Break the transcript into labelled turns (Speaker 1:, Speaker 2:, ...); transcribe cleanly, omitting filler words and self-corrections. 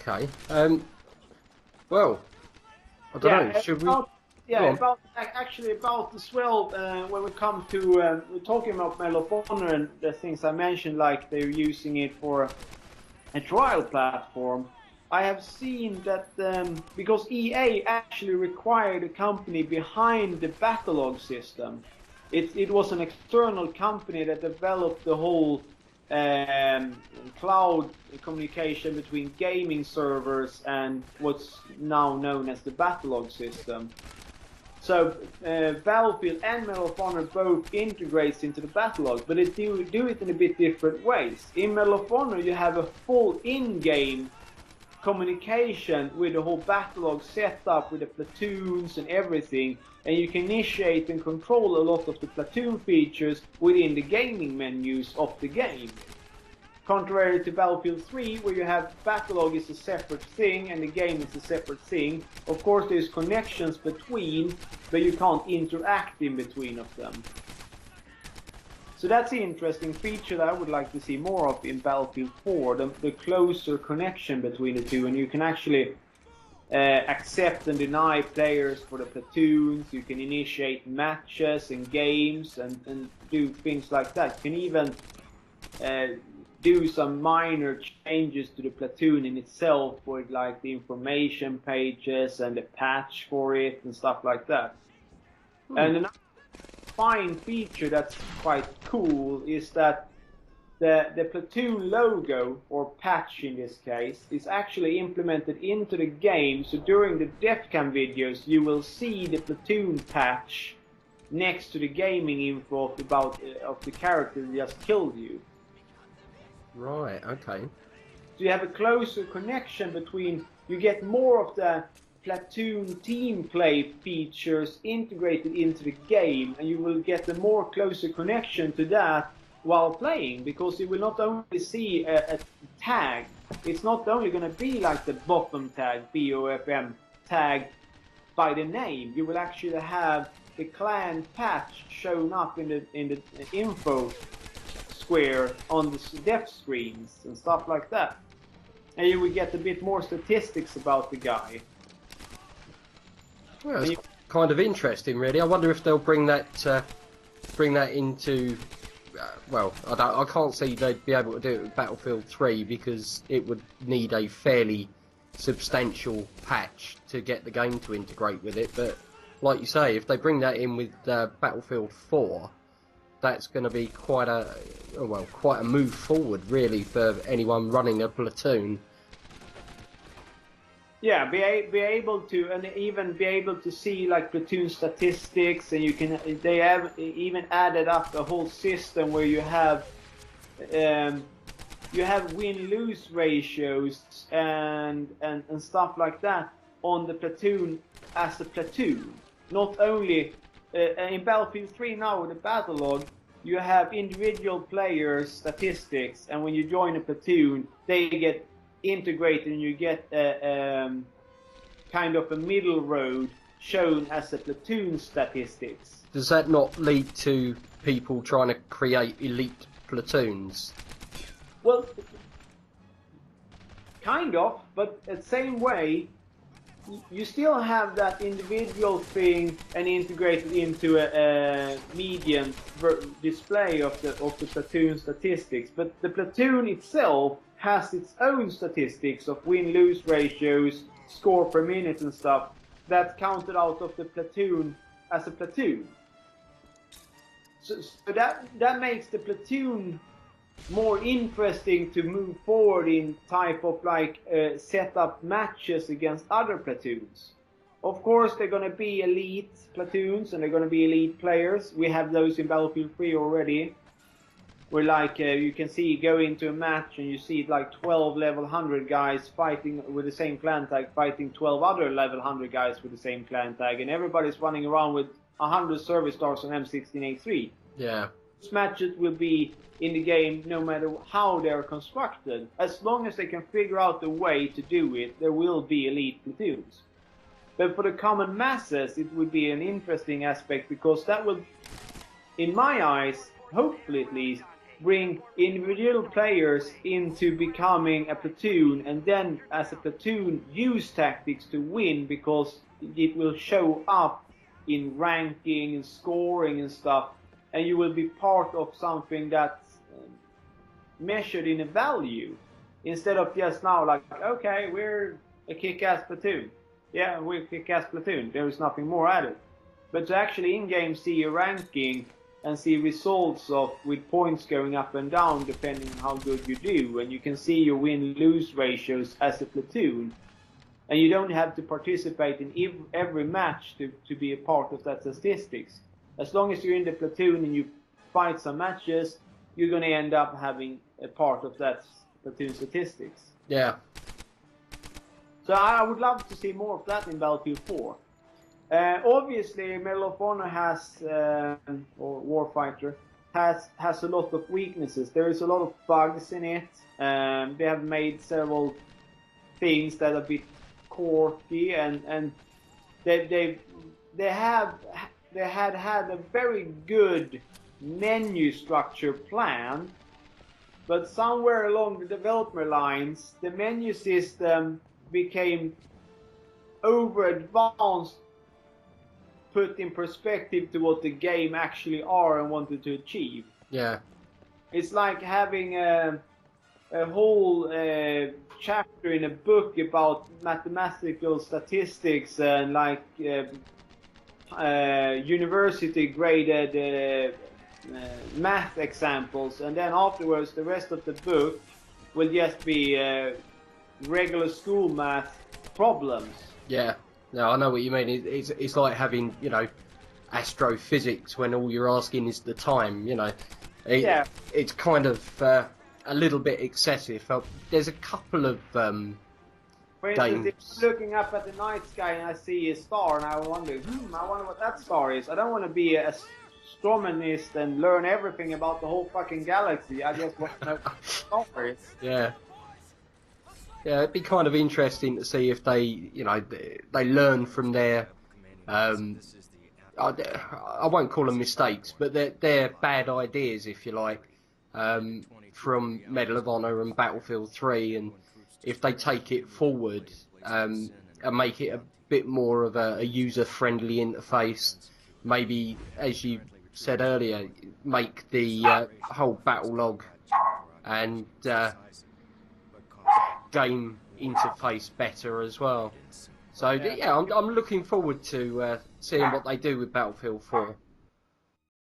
Speaker 1: Okay. Well, I don't know. Should we?
Speaker 2: Actually about as well, when we come to we're talking about Medal of Honor and the things I mentioned, like they're using it for a trial platform. I have seen that because EA actually required a company behind the Battlelog system. It was an external company that developed the whole cloud communication between gaming servers and what's now known as the Battlelog system. So Battlefield and Medal of Honor both integrates into the Battlelog, but they do it in a bit different ways. In Medal of Honor, you have a full in-game communication with the whole Battlelog setup with the platoons and everything, and you can initiate and control a lot of the platoon features within the gaming menus of the game. Contrary to Battlefield 3, where you have Battlelog is a separate thing and the game is a separate thing. Of course, there's connections between, but you can't interact in between of them. So that's the interesting feature that I would like to see more of in Battlefield 4, the closer connection between the two, and you can actually accept and deny players for the platoons. You can initiate matches and games and do things like that. You can even do some minor changes to the platoon in itself, with like the information pages and the patch for it and stuff like that. And another fine feature that's quite cool is that the platoon logo, or patch in this case, is actually implemented into the game. So during the deathcam videos, you will see the platoon patch next to the gaming info of the character that just killed you.
Speaker 1: Right. Okay.
Speaker 2: So you have a closer connection between. You get more of the platoon team play features integrated into the game, and you will get a more closer connection to that while playing, because you will not only see a tag. It's not only going to be like the bottom tag, BOFM tag by the name. You will actually have the clan patch shown up in the info square on the death screens and stuff like that, and you will get a bit more statistics about the guy.
Speaker 1: Well, it's kind of interesting, really. I wonder if they'll bring that into. Well, I can't see they'd be able to do it with Battlefield 3 because it would need a fairly substantial patch to get the game to integrate with it. But like you say, if they bring that in with Battlefield 4, that's going to be quite a move forward, really, for anyone running a platoon.
Speaker 2: Yeah, be able to, and even be able to see like platoon statistics, and they have even added up a whole system where you have win-lose ratios and stuff like that on the platoon as a platoon. Not only in Battlefield 3 now with the Battlelog, you have individual players statistics, and when you join a platoon, they get integrated, and you get kind of a middle road shown as a platoon statistics.
Speaker 1: Does that not lead to people trying to create elite platoons?
Speaker 2: Well, kind of, but the same way, you still have that individual thing and integrated into a median display of the platoon statistics. But the platoon itself has its own statistics of win-lose ratios, score per minute and stuff, that's counted out of the platoon as a platoon. So that makes the platoon more interesting to move forward in type of like set up matches against other platoons. Of course, they're going to be elite platoons and they're going to be elite players. We have those in Battlefield 3 already. Where like you can see, go into a match and you see like 12 level 100 guys fighting with the same clan tag, fighting 12 other level 100 guys with the same clan tag, and everybody's running around with 100 service stars on M16A3.
Speaker 1: Yeah.
Speaker 2: These matches will be in the game no matter how they're constructed. As long as they can figure out the way to do it, there will be elite platoons. But for the common masses, it would be an interesting aspect, because that will, in my eyes, hopefully at least, bring individual players into becoming a platoon, and then as a platoon use tactics to win, because it will show up in ranking and scoring and stuff, and you will be part of something that's measured in a value, instead of just now like, okay, we're a kick-ass platoon. Yeah, we're a kick-ass platoon. There is nothing more added. But to actually in-game see your ranking and see results of with points going up and down depending on how good you do, and you can see your win-lose ratios as a platoon, and you don't have to participate in every match to be a part of that statistics. As long as you're in the platoon and you fight some matches, you're going to end up having a part of that platoon statistics.
Speaker 1: Yeah.
Speaker 2: So I would love to see more of that in Battlefield 4. Obviously, Medal of Honor has, or Warfighter, has a lot of weaknesses. There is a lot of bugs in it. They have made several things that are a bit quirky, and they had a very good menu structure planned, but somewhere along the development lines, the menu system became over advanced, put in perspective to what the game actually are and wanted to achieve.
Speaker 1: Yeah.
Speaker 2: It's like having a whole chapter in a book about mathematical statistics and like university graded math examples, and then afterwards the rest of the book will just be regular school math problems.
Speaker 1: Yeah. No, I know what you mean. It's like having, you know, astrophysics when all you're asking is the time, you know.
Speaker 2: Yeah.
Speaker 1: It's kind of a little bit excessive. There's a couple of
Speaker 2: For instance, if I'm looking up at the night sky and I see a star and I wonder what that star is. I don't want to be a astronomist and learn everything about the whole fucking galaxy. I just want to know what the star is.
Speaker 1: Yeah. Yeah, it'd be kind of interesting to see if they, you know, they learn from their, I won't call them mistakes, but they're bad ideas, if you like, from Medal of Honor and Battlefield 3, and if they take it forward and make it a bit more of a user-friendly interface, maybe, as you said earlier, make the whole battle log and game interface better as well. So yeah, I'm looking forward to seeing what they do with Battlefield 4.